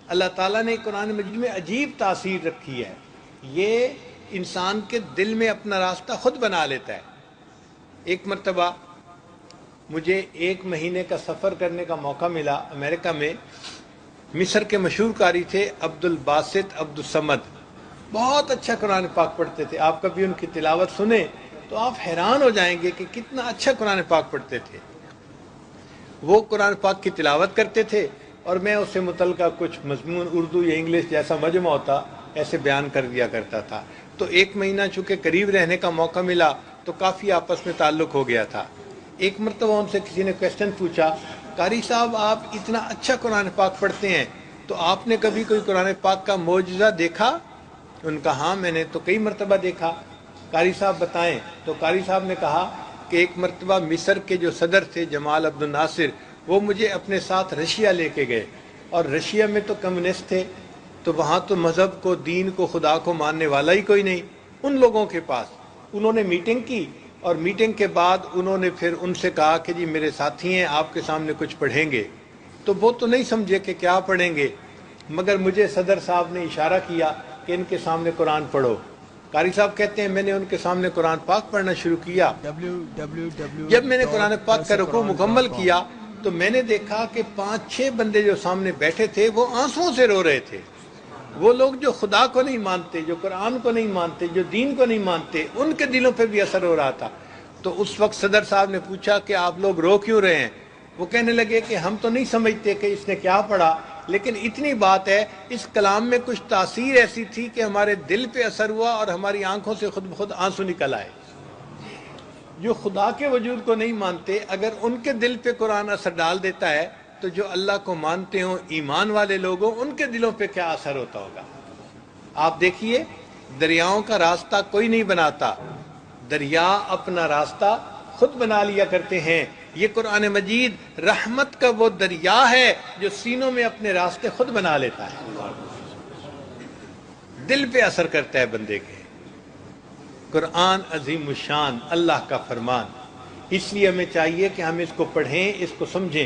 اللہ تعالیٰ نے قرآن مجید میں عجیب تاثیر رکھی ہے، یہ انسان کے دل میں اپنا راستہ خود بنا لیتا ہے۔ ایک مرتبہ مجھے 1 مہینے کا سفر کرنے کا موقع ملا امریکہ میں۔ مصر کے مشہور قاری تھے عبد الباسط عبد الصمد، بہت اچھا قرآن پاک پڑھتے تھے۔ آپ کبھی ان کی تلاوت سنیں تو آپ حیران ہو جائیں گے کہ کتنا اچھا قرآن پاک پڑھتے تھے۔ وہ قرآن پاک کی تلاوت کرتے تھے اور میں اس سے متعلقہ کچھ مضمون اردو یا انگلش جیسا مجمع ہوتا ایسے بیان کر دیا کرتا تھا۔ تو 1 مہینہ چونکہ قریب رہنے کا موقع ملا تو کافی آپس میں تعلق ہو گیا تھا۔ ایک مرتبہ ان سے کسی نے کویسچن پوچھا، قاری صاحب آپ اتنا اچھا قرآن پاک پڑھتے ہیں تو آپ نے کبھی کوئی قرآن پاک کا معجزہ دیکھا؟ ان کا ہاں میں نے تو کئی مرتبہ دیکھا۔ قاری صاحب بتائیں؟ تو قاری صاحب نے کہا کہ ایک مرتبہ مصر کے جو صدر تھے جمال عبد الناصر، وہ مجھے اپنے ساتھ رشیا لے کے گئے، اور رشیا میں تو کمیونسٹ تھے، تو وہاں تو مذہب کو، دین کو، خدا کو ماننے والا ہی کوئی نہیں۔ ان لوگوں کے پاس انہوں نے میٹنگ کی، اور میٹنگ کے بعد انہوں نے پھر ان سے کہا کہ جی میرے ساتھی ہیں، آپ کے سامنے کچھ پڑھیں گے۔ تو وہ تو نہیں سمجھے کہ کیا پڑھیں گے، مگر مجھے صدر صاحب نے اشارہ کیا کہ ان کے سامنے قرآن پڑھو۔ قاری صاحب کہتے ہیں میں نے ان کے سامنے قرآن پاک پڑھنا شروع کیا۔ جب میں نے قرآن پاک کا رکوع مکمل کیا تو میں نے دیکھا کہ 5-6 بندے جو سامنے بیٹھے تھے وہ آنسوؤں سے رو رہے تھے۔ وہ لوگ جو خدا کو نہیں مانتے، جو قرآن کو نہیں مانتے، جو دین کو نہیں مانتے، ان کے دلوں پہ بھی اثر ہو رہا تھا۔ تو اس وقت صدر صاحب نے پوچھا کہ آپ لوگ رو کیوں رہے ہیں؟ وہ کہنے لگے کہ ہم تو نہیں سمجھتے کہ اس نے کیا پڑھا، لیکن اتنی بات ہے اس کلام میں کچھ تاثیر ایسی تھی کہ ہمارے دل پہ اثر ہوا اور ہماری آنکھوں سے خود بخود آنسو نکل آئے۔ جو خدا کے وجود کو نہیں مانتے، اگر ان کے دل پہ قرآن اثر ڈال دیتا ہے تو جو اللہ کو مانتے ہوں، ایمان والے لوگ ہوں، ان کے دلوں پہ کیا اثر ہوتا ہوگا۔ آپ دیکھیے دریاؤں کا راستہ کوئی نہیں بناتا، دریا اپنا راستہ خود بنا لیا کرتے ہیں۔ یہ قرآن مجید رحمت کا وہ دریا ہے جو سینوں میں اپنے راستے خود بنا لیتا ہے، دل پہ اثر کرتا ہے بندے کے۔ قرآن عظیم الشان، اللہ کا فرمان، اس لیے ہمیں چاہیے کہ ہم اس کو پڑھیں، اس کو سمجھیں۔